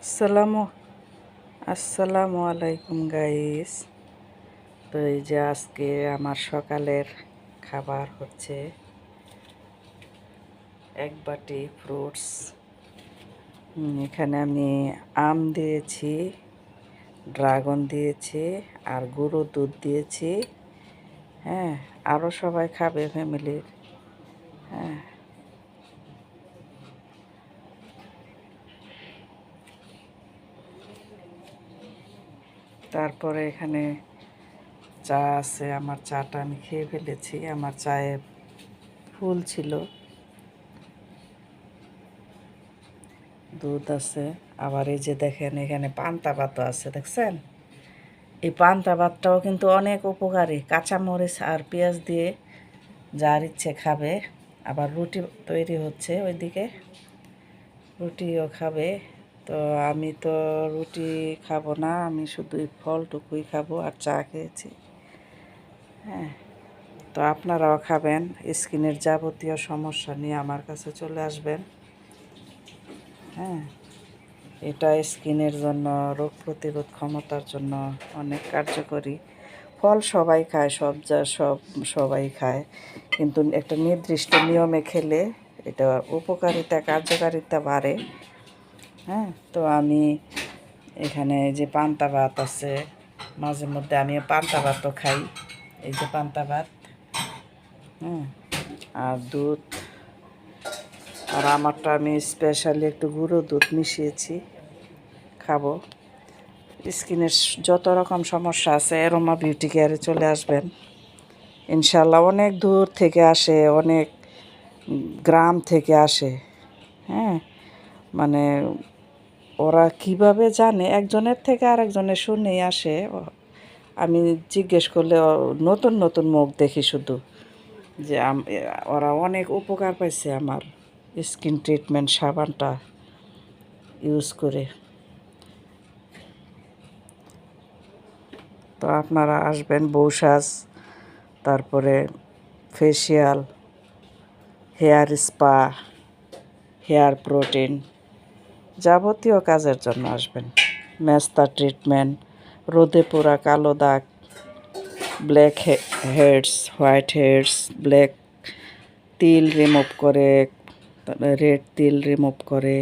আসসালামু আসসালামু আলাইকুম গাইস। তো এই যে আজকে আমার সকালের খাবার হচ্ছে এক বাটি ফ্রুটস। এখানে আমি আম দিয়েছি, ড্রাগন দিয়েছি, আর গুঁড়ো দুধ দিয়েছি। হ্যাঁ, আরও সবাই খাবে ফ্যামিলির। হ্যাঁ, তারপরে এখানে চা আছে। আমার চাটা আমি খেয়ে ফেলেছি। আমার চায়ে ফুল ছিল, দুধ আছে। আবার এই যে দেখেন, এখানে পান্তা ভাতও আছে, দেখছেন? এই পান্তা ভাতটাও কিন্তু অনেক উপকারী। কাঁচামরিচ আর পেঁয়াজ দিয়ে যার ইচ্ছে খাবে। আবার রুটি তৈরি হচ্ছে ওইদিকে, রুটিও খাবে। তো আমি তো রুটি খাবো না, আমি শুধু এই ফলটুকুই খাবো আর চা খেয়েছি। হ্যাঁ, তো আপনারাও খাবেন। স্কিনের যাবতীয় সমস্যা নিয়ে আমার কাছে চলে আসবেন। হ্যাঁ, এটা স্কিনের জন্য, রোগ প্রতিরোধ ক্ষমতার জন্য অনেক কার্যকরী। ফল সবাই খায়, সবাই খায়, কিন্তু একটা নির্দিষ্ট নিয়মে খেলে এটা উপকারিতা, কার্যকারিতা বাড়ে। হ্যাঁ, তো আমি এখানে যে পান্তা ভাত আছে, মাঝে মধ্যে আমি পান্তা ভাতও খাই। এই যে পান্তা ভাত, আর দুধ। আর আমারটা আমি স্পেশালি একটু গুঁড়ো দুধ মিশিয়েছি, খাবো। স্কিনের যত রকম সমস্যা আছে অ্যারোমা বিউটি কেয়ারে চলে আসবেন ইনশাল্লাহ। অনেক দূর থেকে আসে, অনেক গ্রাম থেকে আসে। হ্যাঁ, মানে ওরা কিভাবে জানে, একজনের থেকে আরেকজনের শুনেই আসে। আমি জিজ্ঞেস করলে নতুন নতুন মুখ দেখি শুধু, যে ওরা অনেক উপকার পাইছে আমার স্কিন ট্রিটমেন্ট সাবানটা ইউজ করে। তো আপনারা আসবেন। বৌসাজ, তারপরে facial, hair spa, hair protein, যাবতীয় কাজের জন্য আসবেন। মেস্তা ট্রিটমেন্ট, রোদে পোড়া কালো দাগ, blackheads, whiteheads, black তিল রিমুভ করে, রেড তিল রিমুভ করে,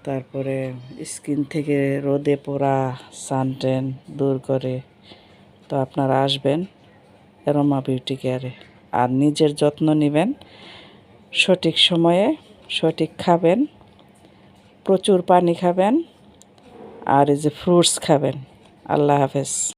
তারপরে স্কিন থেকে রোদে পোড়া সানটেন দূর করে। তো আপনারা আসবেন অ্যারোমা বিউটি কেয়ারে। আর নিজের যত্ন নেবেন, সঠিক সময়ে সঠিক খাবেন, প্রচুর পানি খাবেন, আর এই যে ফ্রুটস খাবেন। আল্লাহ হাফেজ।